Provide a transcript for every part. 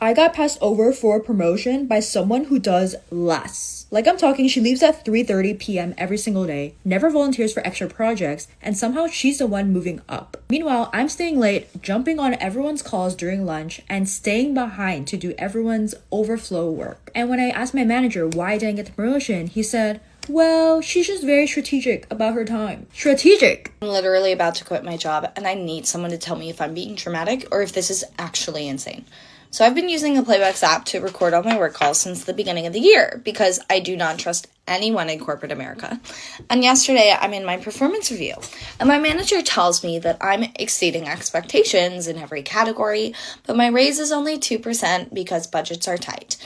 I got passed over for a promotion by someone who does less. Like I'm talking, she leaves at 3:30 p.m. every single day, never volunteers for extra projects, and somehow she's the one moving up. Meanwhile, I'm staying late, jumping on everyone's calls during lunch, and staying behind to do everyone's overflow work. And when I asked my manager why I didn't get the promotion, he said, well, she's just very strategic about her time. Strategic! I'm literally about to quit my job, and I need someone to tell me if I'm being dramatic or if this is actually insane. So I've been using the Playbacks app to record all my work calls since the beginning of the year because I do not trust anyone in corporate America. And yesterday, I'm in my performance review, and my manager tells me that I'm exceeding expectations in every category, but my raise is only 2% because budgets are tight.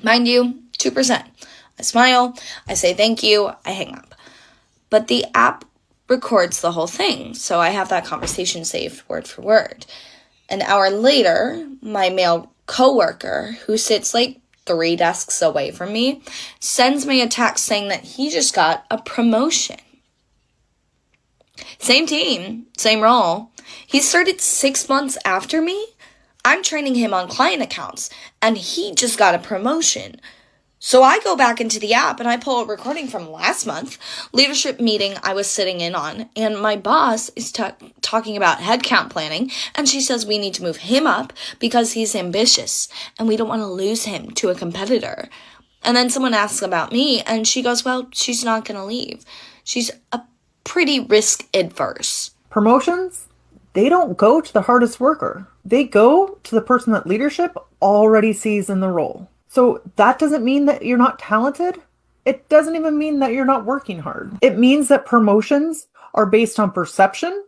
Mind you, 2%. I smile, I say thank you, I hang up. But the app records the whole thing, so I have that conversation saved word for word. An hour later, my male coworker, who sits like 3 desks away from me, sends me a text saying that he just got a promotion. Same team, same role. He started 6 months after me. I'm training him on client accounts, and he just got a promotion. So I go back into the app and I pull a recording from last month, leadership meeting I was sitting in on, and my boss is talking about headcount planning, and she says we need to move him up because he's ambitious and we don't want to lose him to a competitor. And then someone asks about me and she goes, well, she's not going to leave. She's a pretty risk adverse. Promotions, they don't go to the hardest worker. They go to the person that leadership already sees in the role. So that doesn't mean that you're not talented. It doesn't even mean that you're not working hard. It means that promotions are based on perception,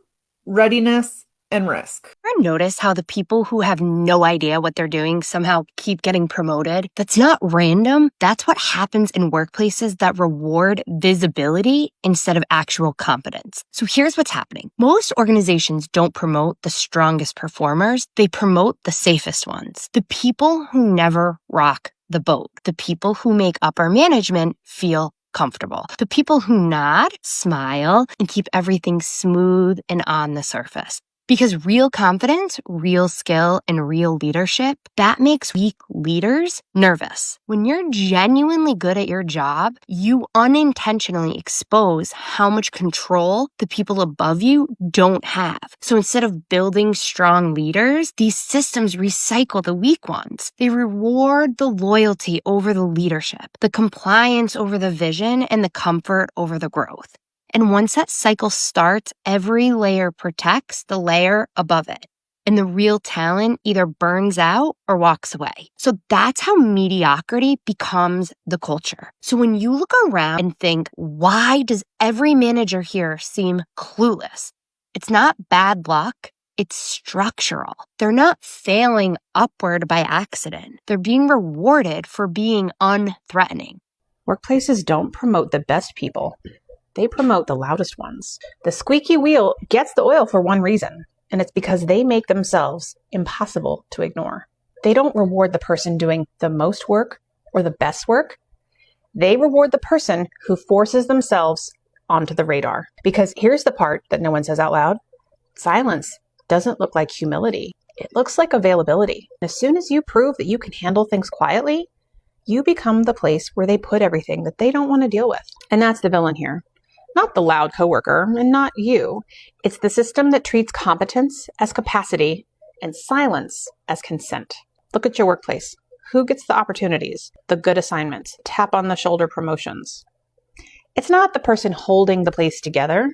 readiness, and risk. I notice how the people who have no idea what they're doing somehow keep getting promoted. That's not random. That's what happens in workplaces that reward visibility instead of actual competence. So here's what's happening. Most organizations don't promote the strongest performers. They promote the safest ones. The people who never rock the boat. The people who make upper management feel comfortable. The people who nod, smile, and keep everything smooth and on the surface. Because real confidence, real skill, and real leadership, that makes weak leaders nervous. When you're genuinely good at your job, you unintentionally expose how much control the people above you don't have. So instead of building strong leaders, these systems recycle the weak ones. They reward the loyalty over the leadership, the compliance over the vision, and the comfort over the growth. And once that cycle starts, every layer protects the layer above it. And the real talent either burns out or walks away. So that's how mediocrity becomes the culture. So when you look around and think, why does every manager here seem clueless? It's not bad luck. It's structural. They're not failing upward by accident. They're being rewarded for being unthreatening. Workplaces don't promote the best people. They promote the loudest ones. The squeaky wheel gets the oil for one reason, and it's because they make themselves impossible to ignore. They don't reward the person doing the most work or the best work. They reward the person who forces themselves onto the radar. Because here's the part that no one says out loud. Silence doesn't look like humility. It looks like availability. As soon as you prove that you can handle things quietly, you become the place where they put everything that they don't want to deal with. And that's the villain here. Not the loud coworker, and not you. It's the system that treats competence as capacity and silence as consent. Look at your workplace. Who gets the opportunities, the good assignments, tap on the shoulder promotions? It's not the person holding the place together.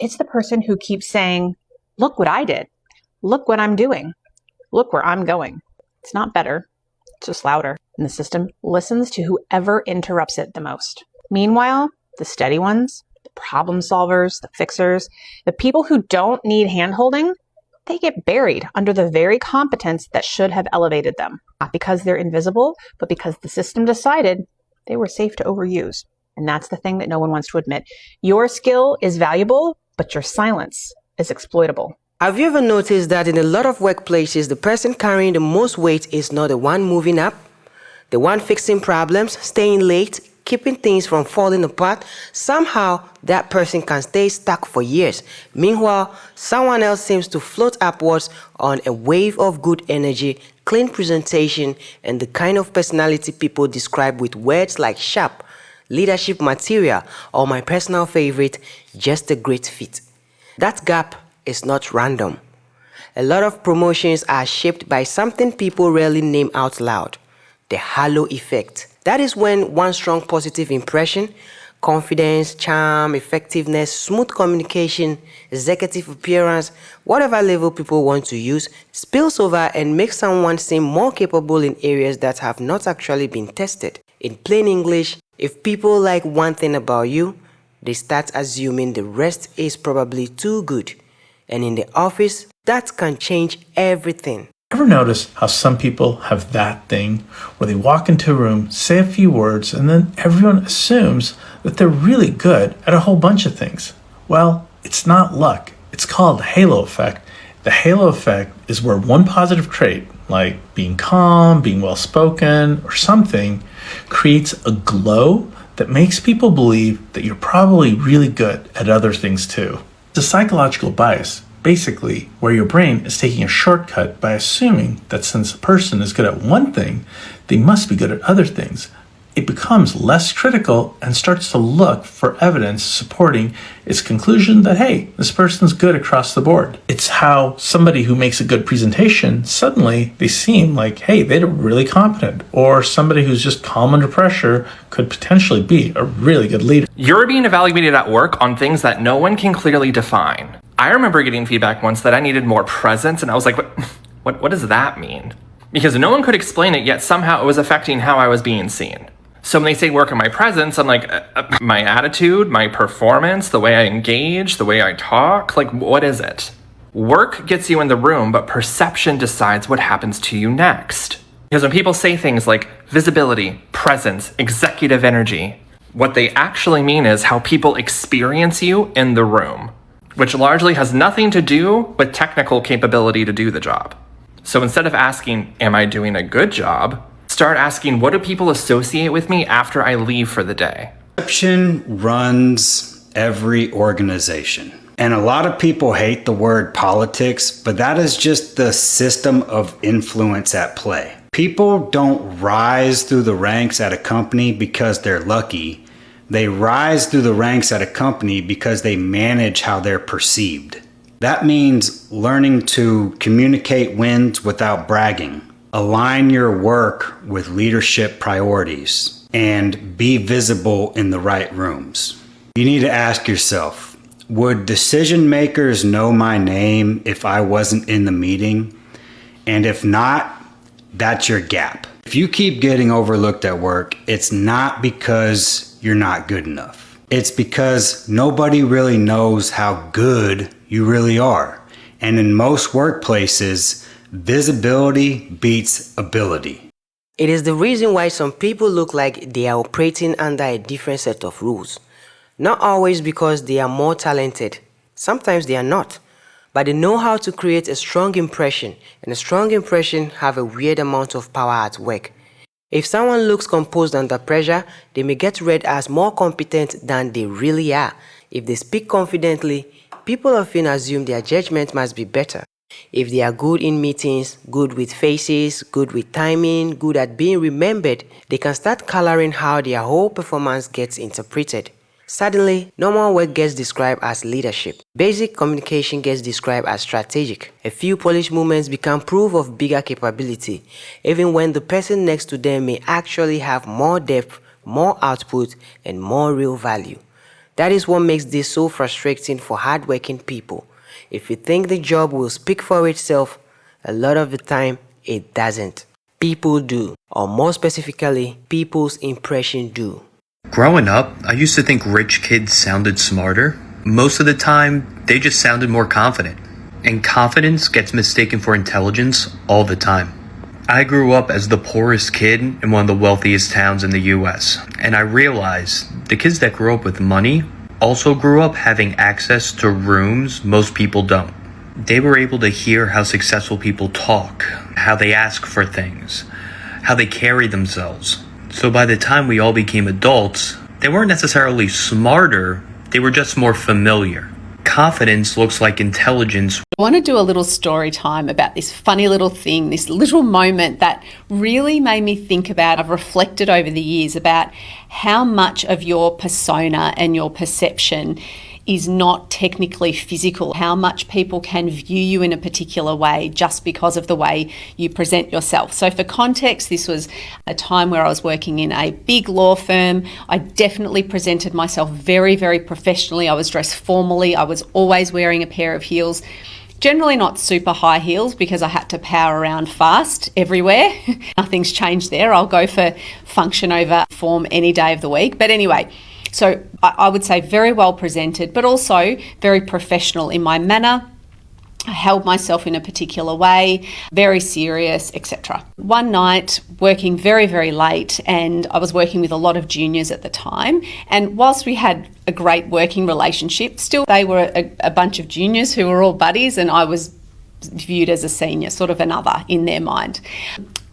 It's the person who keeps saying, look what I did. Look what I'm doing. Look where I'm going. It's not better. It's just louder. And the system listens to whoever interrupts it the most. Meanwhile, the steady ones, problem solvers, the fixers, the people who don't need handholding, they get buried under the very competence that should have elevated them. Not because they're invisible, but because the system decided they were safe to overuse. And that's the thing that no one wants to admit. Your skill is valuable, but your silence is exploitable. Have you ever noticed that in a lot of workplaces, the person carrying the most weight is not the one moving up, the one fixing problems, staying late, keeping things from falling apart? Somehow that person can stay stuck for years. Meanwhile, someone else seems to float upwards on a wave of good energy, clean presentation, and the kind of personality people describe with words like sharp, leadership material, or my personal favorite, just a great fit. That gap is not random. A lot of promotions are shaped by something people rarely name out loud: the halo effect. That is when one strong positive impression, confidence, charm, effectiveness, smooth communication, executive appearance, whatever level people want to use, spills over and makes someone seem more capable in areas that have not actually been tested. In plain English, if people like one thing about you, they start assuming the rest is probably too good. And in the office, that can change everything. Ever notice how some people have that thing where they walk into a room, say a few words, and then everyone assumes that they're really good at a whole bunch of things? Well, it's not luck. It's called halo effect. The halo effect is where one positive trait, like being calm, being well-spoken, or something, creates a glow that makes people believe that you're probably really good at other things too. It's a psychological bias, basically, where your brain is taking a shortcut by assuming that since a person is good at one thing, they must be good at other things. It becomes less critical and starts to look for evidence supporting its conclusion that, hey, this person's good across the board. It's how somebody who makes a good presentation, suddenly they seem like, hey, they're really competent. Or somebody who's just calm under pressure could potentially be a really good leader. You're being evaluated at work on things that no one can clearly define. I remember getting feedback once that I needed more presence, and I was like, what does that mean? Because no one could explain it, yet somehow it was affecting how I was being seen. So when they say work on my presence, I'm like, my attitude, my performance, the way I engage, the way I talk, like, what is it? Work gets you in the room, but perception decides what happens to you next. Because when people say things like visibility, presence, executive energy, what they actually mean is how people experience you in the room, which largely has nothing to do with technical capability to do the job. So instead of asking, am I doing a good job? Start asking, what do people associate with me after I leave for the day? Perception runs every organization. And a lot of people hate the word politics, but that is just the system of influence at play. People don't rise through the ranks at a company because they're lucky. They rise through the ranks at a company because they manage how they're perceived. That means learning to communicate wins without bragging, align your work with leadership priorities, and be visible in the right rooms. You need to ask yourself, would decision makers know my name if I wasn't in the meeting? And if not, that's your gap. If you keep getting overlooked at work, it's not because you're not good enough. It's because nobody really knows how good you really are. And in most workplaces, visibility beats ability. It is the reason why some people look like they are operating under a different set of rules. Not always because they are more talented. Sometimes they are not. But they know how to create a strong impression, and a strong impression have a weird amount of power at work. If someone looks composed under pressure, they may get read as more competent than they really are. If they speak confidently, people often assume their judgment must be better. If they are good in meetings, good with faces, good with timing, good at being remembered, they can start coloring how their whole performance gets interpreted. Suddenly, normal work gets described as leadership. Basic communication gets described as strategic. A few polished movements become proof of bigger capability, even when the person next to them may actually have more depth, more output, and more real value. That is what makes this so frustrating for hardworking people. If you think the job will speak for itself, a lot of the time it doesn't. People do, or more specifically, people's impression do. Growing up, I used to think rich kids sounded smarter. Most of the time, they just sounded more confident. And confidence gets mistaken for intelligence all the time. I grew up as the poorest kid in one of the wealthiest towns in the US, and I realized the kids that grew up with money also grew up having access to rooms most people don't. They were able to hear how successful people talk, how they ask for things, how they carry themselves. So by the time we all became adults, they weren't necessarily smarter, they were just more familiar. confidence looks like intelligence. I want to do a little story time about this funny little thing, this little moment that really made me think about, I've reflected over the years about how much of your persona and your perception is not technically physical, how much people can view you in a particular way just because of the way you present yourself. So for context, this was a time where I was working in a big law firm. I definitely presented myself very, very professionally. I was dressed formally. I was always wearing a pair of heels. Generally not super high heels because I had to power around fast everywhere. Nothing's changed there. I'll go for function over form any day of the week. But anyway, so I would say very well presented, but also very professional in my manner. I held myself in a particular way, very serious, etc. One night, working very, very late, and I was working with a lot of juniors at the time. And whilst we had a great working relationship, still they were a bunch of juniors who were all buddies, and I was viewed as a senior, sort of another in their mind.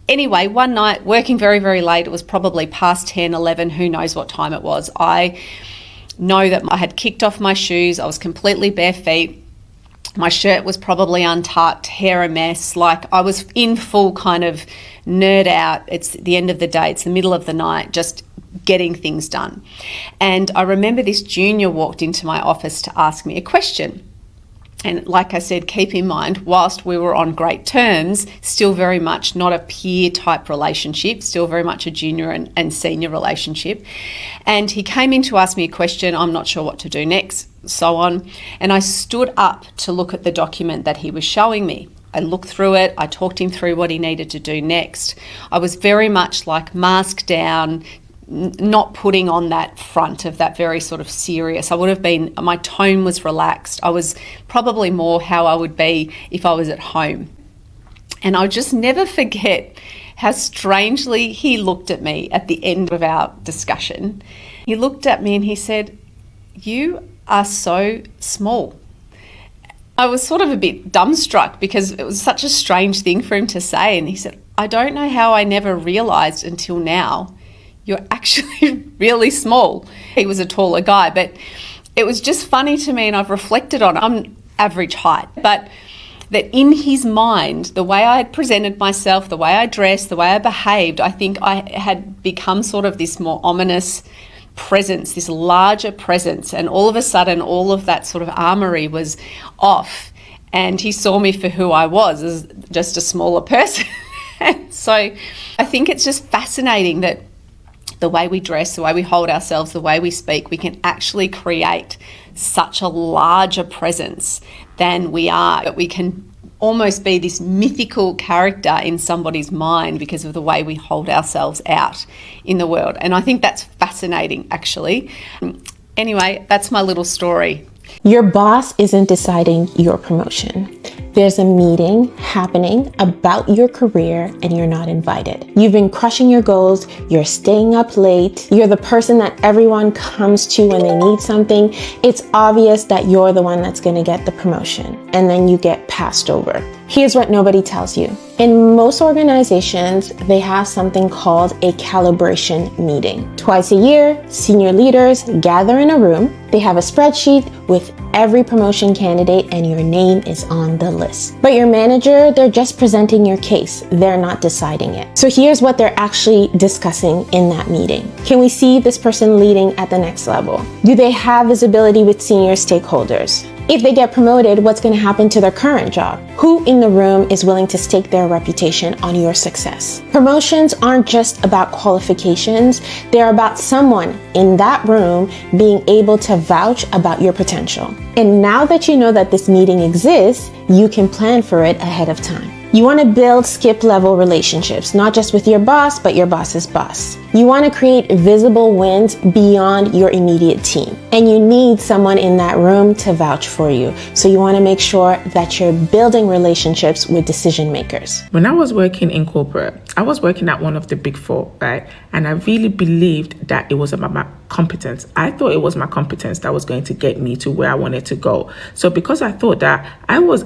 Anyway, one night, working very, very late, it was probably past 10, 11, who knows what time it was. I know that I had kicked off my shoes, I was completely bare feet. My shirt was probably untucked, hair a mess, like I was in full kind of nerd out. It's the end of the day, it's the middle of the night, just getting things done. And I remember this junior walked into my office to ask me a question. And like I said, keep in mind, whilst we were on great terms, still very much not a peer type relationship, still very much a junior and senior relationship. And he came in to ask me a question, I'm not sure what to do next, so on. And I stood up to look at the document that he was showing me. I looked through it, I talked him through what he needed to do next. I was very much like masked down, not putting on that front of that very sort of serious. I would have been, my tone was relaxed. I was probably more how I would be if I was at home. And I'll just never forget how strangely he looked at me at the end of our discussion. He looked at me and he said, "You are so small." I was sort of a bit dumbstruck because it was such a strange thing for him to say. And he said, "I don't know how I never realised until now you're actually really small." He was a taller guy, but it was just funny to me, and I've reflected on it. I'm average height, but that in his mind, the way I had presented myself, the way I dressed, the way I behaved, I think I had become sort of this more ominous presence, this larger presence, and all of a sudden all of that sort of armory was off, and he saw me for who I was, as just a smaller person. So I think it's just fascinating that the way we dress, the way we hold ourselves, the way we speak, we can actually create such a larger presence than we are. That we can almost be this mythical character in somebody's mind because of the way we hold ourselves out in the world. And I think that's fascinating, actually. Anyway, that's my little story. Your boss isn't deciding your promotion. There's a meeting happening about your career and you're not invited. You've been crushing your goals, you're staying up late, you're the person that everyone comes to when they need something. It's obvious that you're the one that's going to get the promotion, and then you get passed over. Here's what nobody tells you. In most organizations, they have something called a calibration meeting. Twice a year, senior leaders gather in a room. They have a spreadsheet with every promotion candidate and your name is on the list. But your manager, they're just presenting your case. They're not deciding it. So here's what they're actually discussing in that meeting. Can we see this person leading at the next level? Do they have visibility with senior stakeholders? If they get promoted, what's going to happen to their current job? Who in the room is willing to stake their reputation on your success? Promotions aren't just about qualifications. They're about someone in that room being able to vouch about your potential. And now that you know that this meeting exists, you can plan for it ahead of time. You want to build skip-level relationships, not just with your boss, but your boss's boss. You want to create visible wins beyond your immediate team. And you need someone in that room to vouch for you. So you want to make sure that you're building relationships with decision makers. When I was working in corporate, I was working at one of the big four, right? And I really believed that it was about my competence. I thought it was my competence that was going to get me to where I wanted to go. So because I thought that, I was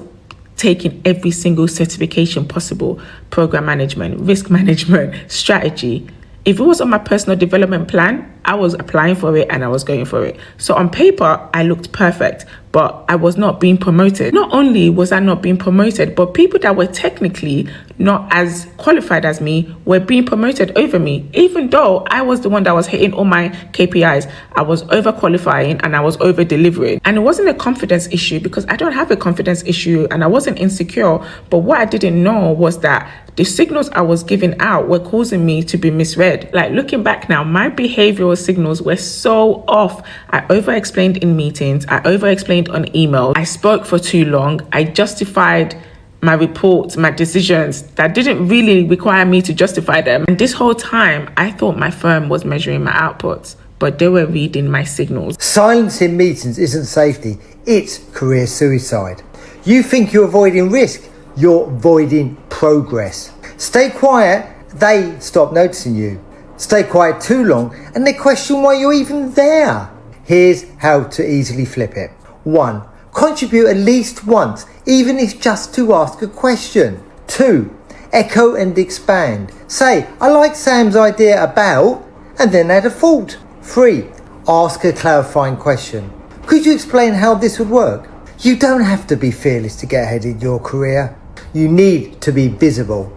taking every single certification possible, program management, risk management, strategy, If it was on my personal development plan, I was applying for it and I was going for it. So on paper, I looked perfect, but I was not being promoted. Not only was I not being promoted, but people that were technically not as qualified as me were being promoted over me. Even though I was the one that was hitting all my KPIs, I was overqualifying and I was over delivering. And it wasn't a confidence issue because I don't have a confidence issue and I wasn't insecure. But what I didn't know was that the signals I was giving out were causing me to be misread. Like looking back now, my behavioral signals were so off. I over-explained in meetings. I over-explained on emails. I spoke for too long. I justified my reports, my decisions that didn't really require me to justify them. And this whole time, I thought my firm was measuring my outputs, but they were reading my signals. Silence in meetings isn't safety, it's career suicide. You think you're avoiding risk, you're avoiding progress. Stay quiet, they stop noticing you. Stay quiet too long and they question why you're even there. Here's how to easily flip it. 1. Contribute at least once, even if just to ask a question. 2. Echo and expand. Say, I like Sam's idea about, and then add a thought. 3. Ask a clarifying question. Could you explain how this would work? You don't have to be fearless to get ahead in your career. You need to be visible.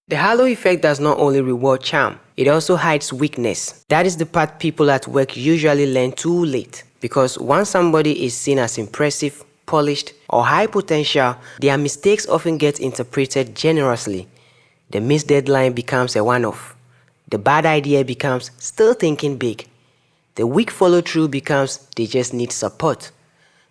The halo effect does not only reward charm, it also hides weakness. That is the part people at work usually learn too late. Because once somebody is seen as impressive, polished, or high potential, their mistakes often get interpreted generously. The missed deadline becomes a one-off. The bad idea becomes still thinking big. The weak follow-through becomes they just need support.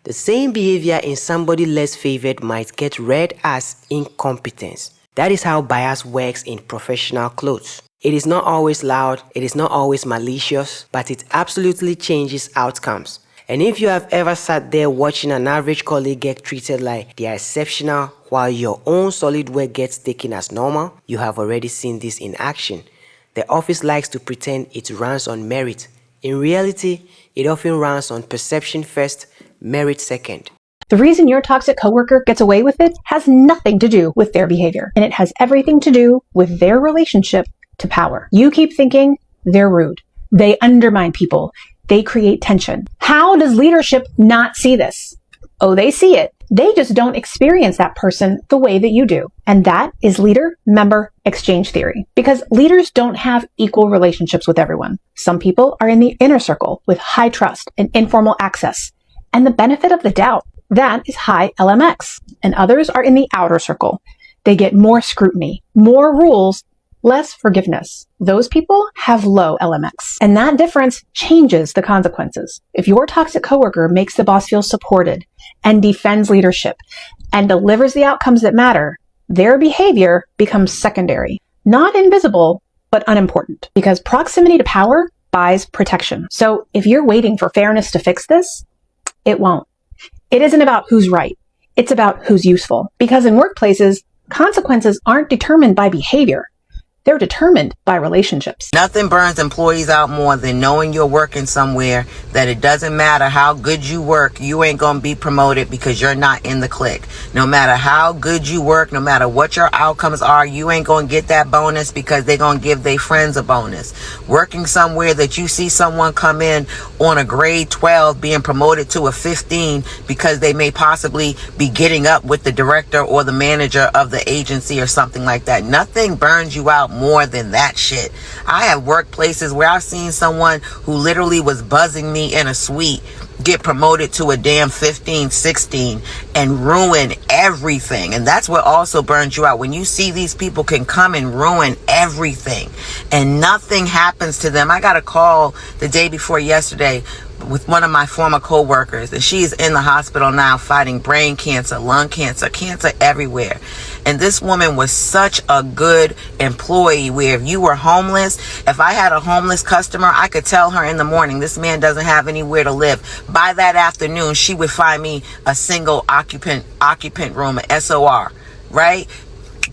The same behavior in somebody less favored might get read as incompetence. That is how bias works in professional clothes. It is not always loud, it is not always malicious, but it absolutely changes outcomes. And if you have ever sat there watching an average colleague get treated like they are exceptional while your own solid work gets taken as normal, you have already seen this in action. The office likes to pretend it runs on merit. In reality, it often runs on perception first, merit second. The reason your toxic coworker gets away with it has nothing to do with their behavior, and it has everything to do with their relationship to power. You keep thinking they're rude. They undermine people. They create tension. How does leadership not see this? Oh, they see it. They just don't experience that person the way that you do. And that is leader-member exchange theory. Because leaders don't have equal relationships with everyone. Some people are in the inner circle with high trust and informal access and the benefit of the doubt. That is high LMX. And others are in the outer circle. They get more scrutiny, more rules, less forgiveness. Those people have low LMX. And that difference changes the consequences. If your toxic coworker makes the boss feel supported and defends leadership and delivers the outcomes that matter, their behavior becomes secondary. Not invisible, but unimportant. Because proximity to power buys protection. So if you're waiting for fairness to fix this, it won't. It isn't about who's right. It's about who's useful. Because in workplaces, consequences aren't determined by behavior. They're determined by relationships. Nothing burns employees out more than knowing you're working somewhere that it doesn't matter how good you work, you ain't going to be promoted because you're not in the clique. No matter how good you work, no matter what your outcomes are, you ain't going to get that bonus because they're going to give their friends a bonus. Working somewhere that you see someone come in on a grade 12 being promoted to a 15 because they may possibly be getting up with the director or the manager of the agency or something like that. Nothing burns you out more than that shit. I have workplaces where I've seen someone who literally was buzzing me in a suite get promoted to a damn 15, 16 and ruin everything. And that's what also burns you out. When you see these people can come and ruin everything and nothing happens to them. I got a call the day before yesterday with one of my former co-workers, and she's in the hospital now fighting brain cancer, lung cancer, cancer everywhere. And this woman was such a good employee where if you were homeless, if I had a homeless customer, I could tell her in the morning, this man doesn't have anywhere to live. By that afternoon, she would find me a single occupant room, an SOR, right?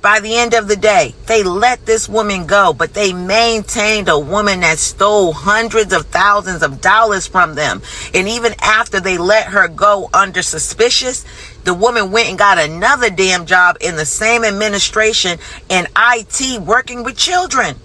By the end of the day, they let this woman go, but they maintained a woman that stole hundreds of thousands of dollars from them. And even after they let her go under suspicious, the woman went and got another damn job in the same administration in IT working with children,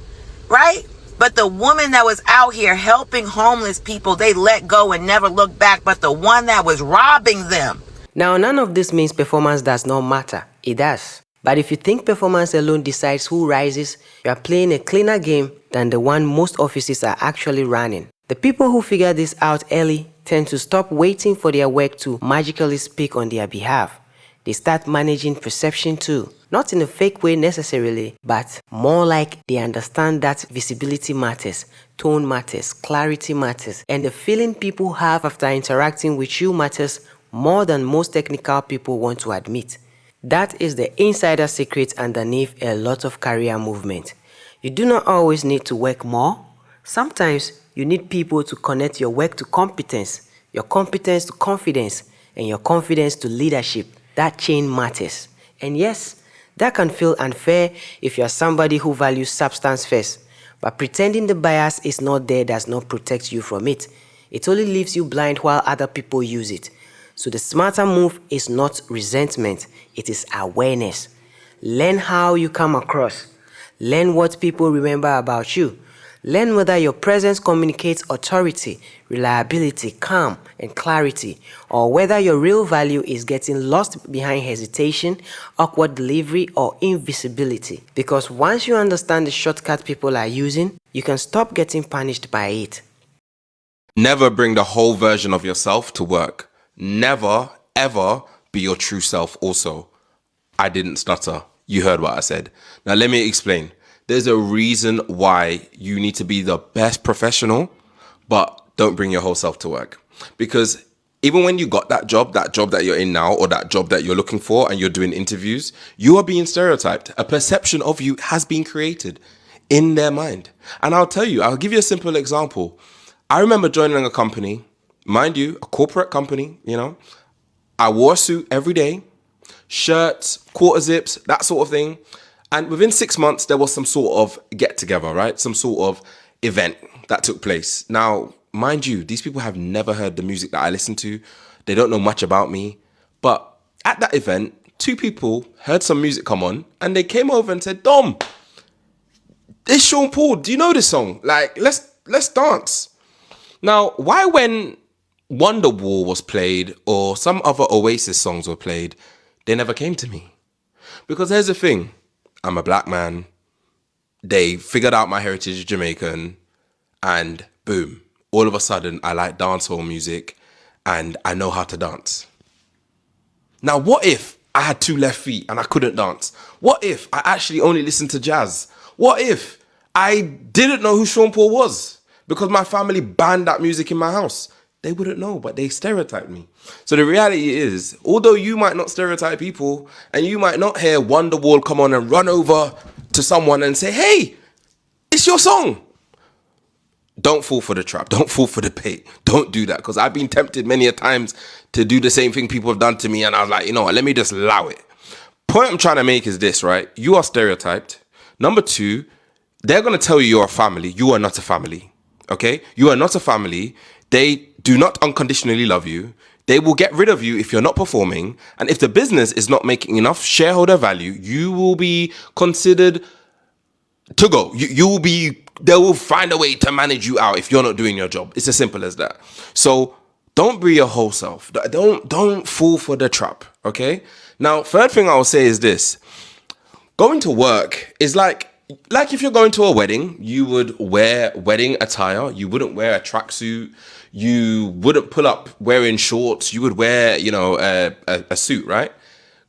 right? But the woman that was out here helping homeless people, they let go and never looked back. But the one that was robbing them. Now, none of this means performance does not matter. It does. But if you think performance alone decides who rises, you are playing a cleaner game than the one most offices are actually running. The people who figure this out early tend to stop waiting for their work to magically speak on their behalf. They start managing perception too. Not in a fake way necessarily, but more like they understand that visibility matters, tone matters, clarity matters, and the feeling people have after interacting with you matters more than most technical people want to admit. That is the insider secret underneath a lot of career movement. You do not always need to work more. Sometimes you need people to connect your work to competence, your competence to confidence, and your confidence to leadership. That chain matters. And yes, that can feel unfair if you are somebody who values substance first. But pretending the bias is not there does not protect you from it. It only leaves you blind while other people use it. So the smarter move is not resentment, it is awareness. Learn how you come across. Learn what people remember about you. Learn whether your presence communicates authority, reliability, calm, and clarity, or whether your real value is getting lost behind hesitation, awkward delivery, or invisibility. Because once you understand the shortcut people are using, you can stop getting punished by it. Never bring the whole version of yourself to work. Never, ever be your true self also. I didn't stutter. You heard what I said. Now let me explain. There's a reason why you need to be the best professional, but don't bring your whole self to work. Because even when you got that job that you're in now, or that job that you're looking for and you're doing interviews, you are being stereotyped. A perception of you has been created in their mind. And I'll give you a simple example. I remember joining a company, mind you, a corporate company, I wore a suit every day, shirts, quarter zips, that sort of thing. And within 6 months, there was some sort of get together, right? Some sort of event that took place. Now, mind you, these people have never heard the music that I listen to. They don't know much about me. But at that event, 2 people heard some music come on and they came over and said, Dom, it's Sean Paul. Do you know this song? Like, let's dance. Now, why when Wonderwall was played or some other Oasis songs were played, they never came to me? Because here's the thing. I'm a black man. They figured out my heritage is Jamaican. And boom, all of a sudden, I like dancehall music and I know how to dance. Now, what if I had 2 left feet and I couldn't dance? What if I actually only listened to jazz? What if I didn't know who Sean Paul was because my family banned that music in my house? They wouldn't know, but they stereotyped me. So the reality is, although you might not stereotype people and you might not hear Wonderwall come on and run over to someone and say, hey, it's your song. Don't fall for the trap. Don't fall for the bait. Don't do that, because I've been tempted many a times to do the same thing people have done to me. And I was like, you know what, let me just allow it. Point I'm trying to make is this, right? You are stereotyped. Number 2, they're going to tell you you're a family. You are not a family. Okay? You are not a family. They do not unconditionally love you. They will get rid of you if you're not performing. And if the business is not making enough shareholder value, you will be considered to go. They will find a way to manage you out if you're not doing your job. It's as simple as that. So don't be your whole self. Don't fall for the trap. Okay? Now, third thing I will say is this. Going to work is like if you're going to a wedding, you would wear wedding attire. You wouldn't wear a tracksuit. You wouldn't pull up wearing shorts. You would wear, a suit, right?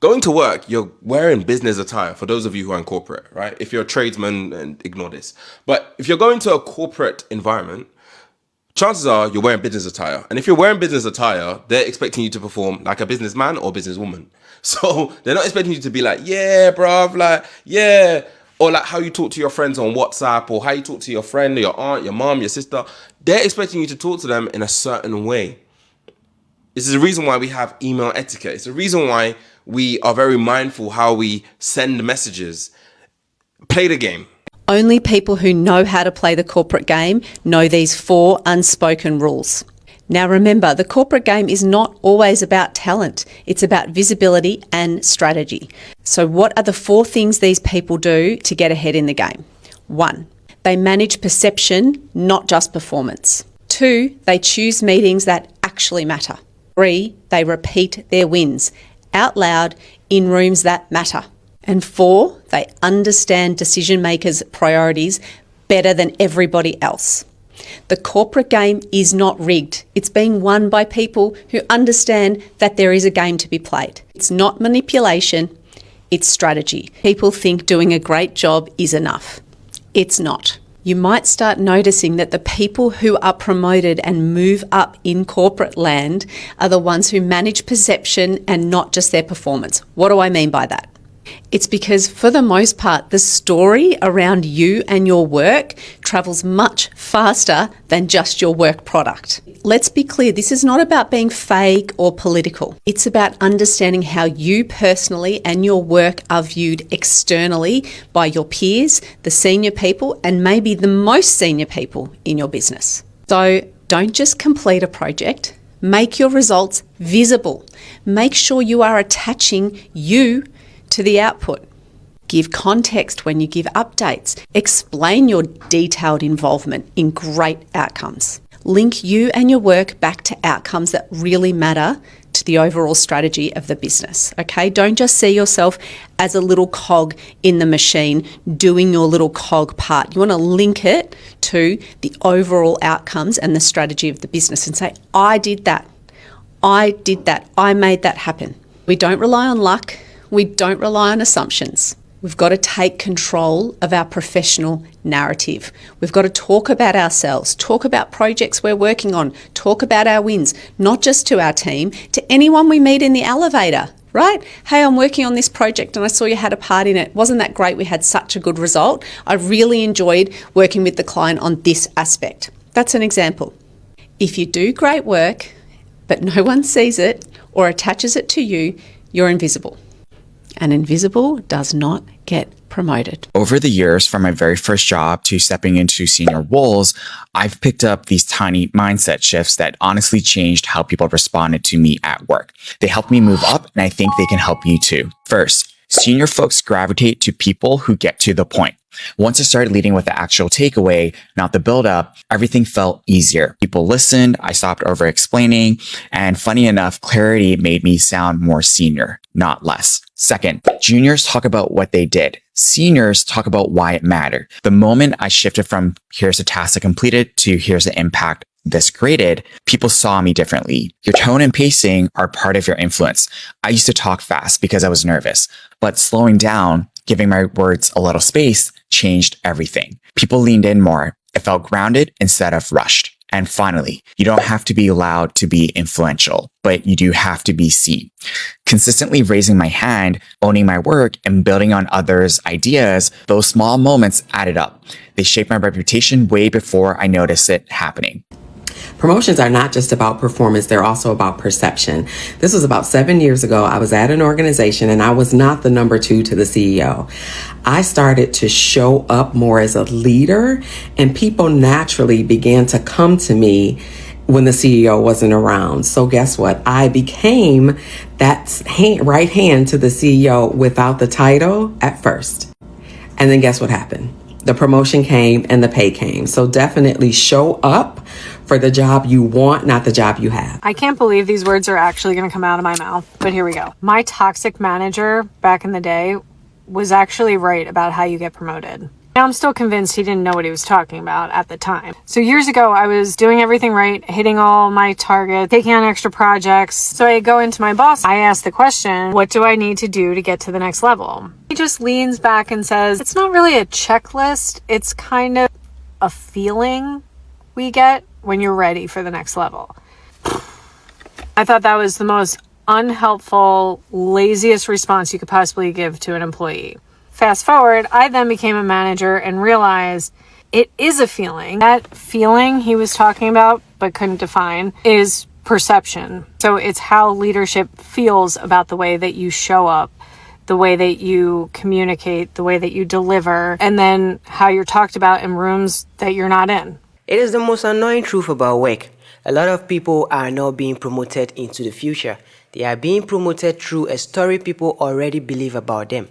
Going to work, you're wearing business attire, for those of you who are in corporate, right? If you're a tradesman, and ignore this. But if you're going to a corporate environment, chances are you're wearing business attire. And if you're wearing business attire, they're expecting you to perform like a businessman or businesswoman. So they're not expecting you to be like, yeah, bruv, like, yeah. Or like how you talk to your friends on WhatsApp, or how you talk to your friend, or your aunt, your mom, your sister. They're expecting you to talk to them in a certain way. This is the reason why we have email etiquette. It's the reason why we are very mindful how we send messages. Play the game. Only people who know how to play the corporate game know these 4 unspoken rules. Now remember, the corporate game is not always about talent. It's about visibility and strategy. So what are the 4 things these people do to get ahead in the game? 1, They manage perception, not just performance. 2, they choose meetings that actually matter. 3, they repeat their wins out loud in rooms that matter. And 4, they understand decision makers' priorities better than everybody else. The corporate game is not rigged. It's being won by people who understand that there is a game to be played. It's not manipulation, it's strategy. People think doing a great job is enough. It's not. You might start noticing that the people who are promoted and move up in corporate land are the ones who manage perception and not just their performance. What do I mean by that? It's because, for the most part, the story around you and your work travels much faster than just your work product. Let's be clear, this is not about being fake or political. It's about understanding how you personally and your work are viewed externally by your peers, the senior people, and maybe the most senior people in your business. So don't just complete a project. Make your results visible. Make sure you are attaching you to the output. Give context when you give updates. Explain your detailed involvement in great outcomes. Link you and your work back to outcomes that really matter to the overall strategy of the business. Okay? Don't just see yourself as a little cog in the machine doing your little cog part. You want to link it to the overall outcomes and the strategy of the business and say, I did that. I did that. I made that happen. We don't rely on luck. We don't rely on assumptions. We've got to take control of our professional narrative. We've got to talk about ourselves, talk about projects we're working on, talk about our wins, not just to our team, to anyone we meet in the elevator, right? Hey, I'm working on this project and I saw you had a part in it. Wasn't that great? We had such a good result. I really enjoyed working with the client on this aspect. That's an example. If you do great work, but no one sees it or attaches it to you, you're invisible. And invisible does not get promoted. Over the years, from my very first job to stepping into senior roles, I've picked up these tiny mindset shifts that honestly changed how people responded to me at work. They helped me move up, and I think they can help you too. First, senior folks gravitate to people who get to the point. Once I started leading with the actual takeaway, not the build up, everything felt easier. People listened, I stopped over explaining, and funny enough, clarity made me sound more senior, not less. Second, juniors talk about what they did. Seniors talk about why it mattered. The moment I shifted from here's a task I completed to here's the impact this created, people saw me differently. Your tone and pacing are part of your influence. I used to talk fast because I was nervous, but slowing down, giving my words a little space, changed everything. People leaned in more. It felt grounded instead of rushed. And finally, you don't have to be loud to be influential, but you do have to be seen. Consistently raising my hand, owning my work, and building on others' ideas, those small moments added up. They shaped my reputation way before I noticed it happening. Promotions are not just about performance, they're also about perception. This was about 7 years ago. I was at an organization and I was not the number 2 to the CEO. I started to show up more as a leader, and people naturally began to come to me when the CEO wasn't around. So guess what? I became that right hand to the CEO without the title at first. And then guess what happened? The promotion came and the pay came. So definitely show up for the job you want, not the job you have. I can't believe these words are actually going to come out of my mouth, but here we go. My toxic manager back in the day was actually right about how you get promoted. Now I'm still convinced he didn't know what he was talking about at the time. So years ago, I was doing everything right, hitting all my targets, taking on extra projects. So I go into my boss, I ask the question, what do I need to do to get to the next level? He just leans back and says, it's not really a checklist. It's kind of a feeling we get when you're ready for the next level. I thought that was the most unhelpful, laziest response you could possibly give to an employee. Fast forward, I then became a manager and realized it is a feeling. That feeling he was talking about but couldn't define is perception. So it's how leadership feels about the way that you show up, the way that you communicate, the way that you deliver, and then how you're talked about in rooms that you're not in. It is the most annoying truth about work. A lot of people are not being promoted into the future. They are being promoted through a story people already believe about them.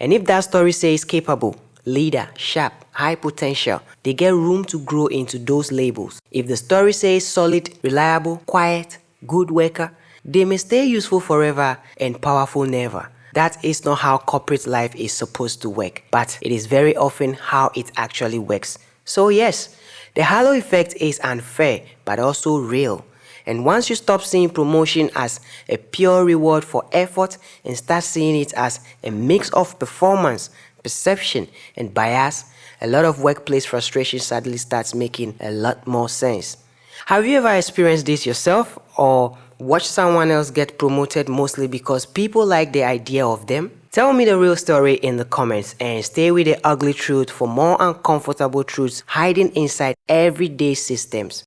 And if that story says capable, leader, sharp, high potential, they get room to grow into those labels. If the story says solid, reliable, quiet, good worker, they may stay useful forever and powerful never. That is not how corporate life is supposed to work, but it is very often how it actually works. So yes, the halo effect is unfair, but also real. And once you stop seeing promotion as a pure reward for effort and start seeing it as a mix of performance, perception, and bias, a lot of workplace frustration suddenly starts making a lot more sense. Have you ever experienced this yourself, or watched someone else get promoted mostly because people like the idea of them? Tell me the real story in the comments and stay with the ugly truth for more uncomfortable truths hiding inside everyday systems.